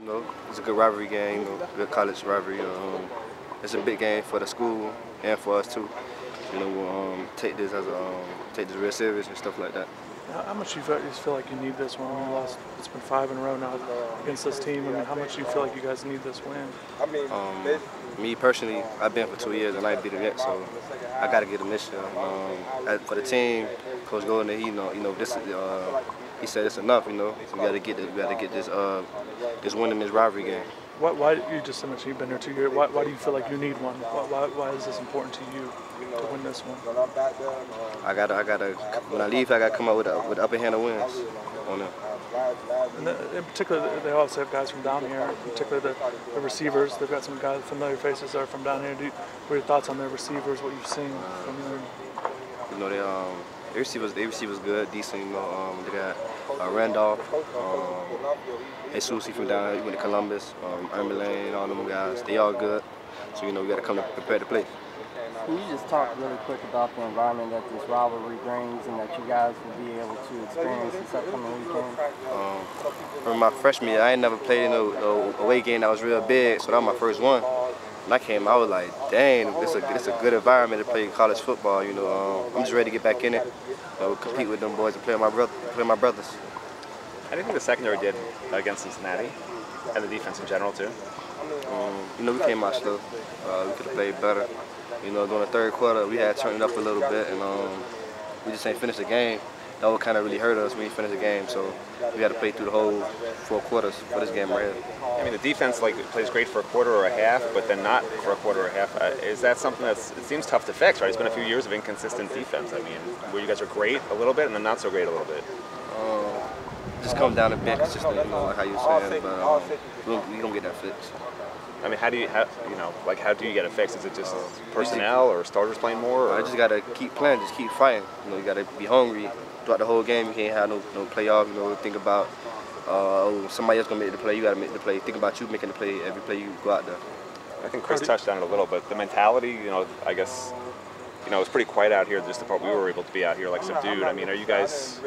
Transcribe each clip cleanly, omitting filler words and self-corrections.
know, it's a good rivalry game, good college rivalry. It's a big game for the school and for us too. We'll take this real serious and stuff like that. How much do you feel like you need this one? You lost. It's been 5 in a row now against this team. I mean, how much do you feel like you guys need this win? Me personally, I've been for 2 years and I ain't beat it yet, so I got to get them this year. For the team, Coach Golden, he said it's enough. So we got to get this win in this rivalry game. Why you just mentioned you've been there 2 years? Why do you feel like you need one? Why is this important to you to win this one? When I leave, I gotta come out with the upper hand of wins on them. And in particular, they also have guys from down here. In particular, the receivers. They've got some guys, familiar faces that are from down here. What are your thoughts on their receivers? What you've seen from them? The receivers good, decent. They got Randolph, Jesus from down here. He went to Columbus, Lane, all them guys. They all good. So we got to come prepared to play. Can you just talk really quick about the environment that this rivalry brings and that you guys will be able to experience this upcoming weekend? From my freshman year, I ain't never played in a away game that was real big, so that was my first one. When I came, I was like, dang, it's a good environment to play college football. I'm just ready to get back in it, compete with them boys and play with my brothers. How do you think the secondary did against Cincinnati and the defense in general too? We came out slow. We could have played better. During the third quarter, we had turned it up a little bit, and we just ain't finished the game. That would kind of really hurt us when we finished the game. So we had to play through the whole 4 quarters for this game right here. I mean, the defense plays great for a quarter or a half, but then not for a quarter or a half. Is that something it seems tough to fix, right? It's been a few years of inconsistent defense. I mean, where you guys are great a little bit and then not so great a little bit. Just come down a bit, consistent, like how you were saying, but we gonna get that fixed. I mean, how do you get it fixed? Is it just personnel or starters playing more? Or? I just gotta keep playing, just keep fighting. You gotta be hungry throughout the whole game. You can't have no playoff. Think about somebody else gonna make the play. You gotta make the play. Think about you making the play every play you go out there. I think Chris touched on it a little bit. The mentality, I guess, it's pretty quiet out here. Just the part we were able to be out here, like subdued. I mean, are you guys,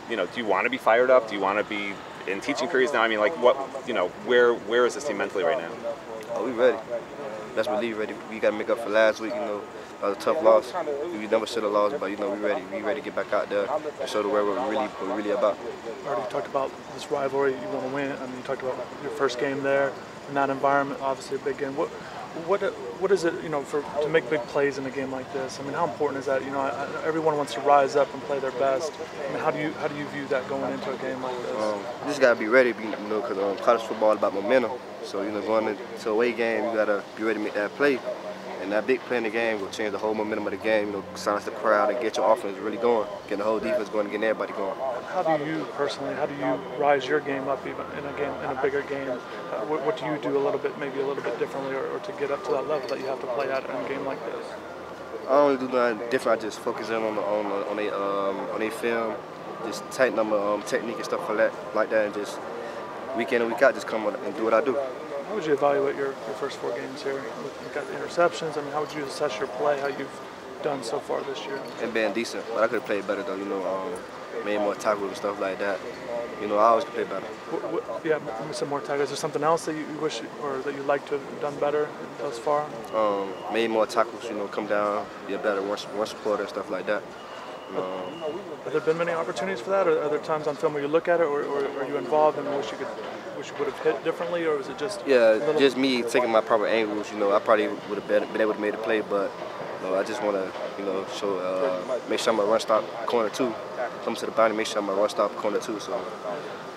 do you want to be fired up? Do you want to be in teaching periods now? I mean, where is this team mentally right now? Oh, we ready. Best believe ready. We got to make up for last week. That was a tough loss. We never should have lost, but we ready. We ready to get back out there and show the world what we're really about. Artie, you talked about this rivalry. You want to win. I mean, you talked about your first game there in that environment. Obviously, a big game. What is it, to make big plays in a game like this? I mean, how important is that? Everyone wants to rise up and play their best. I mean, how do you view that going into a game like this? You just gotta be ready, because college football is about momentum. So going into a away game, you gotta be ready to make that play. And that big play in the game will change the whole momentum of the game. Silence the crowd and get your offense really going, get the whole defense going, and get everybody going. How do you rise your game up even in a bigger game? What do you do maybe a little bit differently, or to get up to that level that you have to play at in a game like this? I don't really do nothing different. I just focus in on a film, just tighten up technique and stuff like that, and just week in and week out, just come and do what I do. How would you evaluate your first 4 games here? You've got the interceptions. I mean, how would you assess your play, how you've done so far this year? It's been decent, but I could have played better though. Made more tackles and stuff like that. I always could play better. Yeah, some more tackles. Is there something else that you wish or that you'd like to have done better thus far? Made more tackles. Come down, be a better run supporter and stuff like that. Have there been many opportunities for that? Or are there times on film where you look at it, or are you involved and wish you would have hit differently, or is it just? Yeah, just me taking my proper angles. I probably would have been able to make a play, but I just want to, show, make sure I'm a run stop corner 2. Come to the boundary, make sure I'm a run stop corner 2. So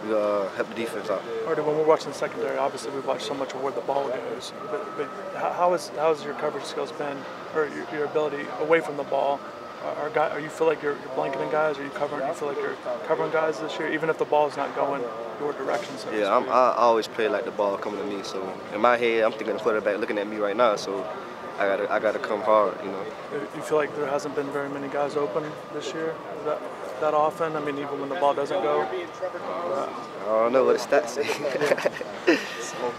we help the defense out. Artie, when we're watching the secondary, obviously we watch so much of where the ball goes. But how has your coverage skills been, or your ability away from the ball? Are you feel like you're blanketing guys? Are you covering? You feel like you're covering guys this year, even if the ball's not going your direction? So yeah, I always play like the ball coming to me. So in my head, I'm thinking the quarterback looking at me right now. So I gotta come hard. You feel like there hasn't been very many guys open this year that often? I mean, even when the ball doesn't go. I don't know what the stats say.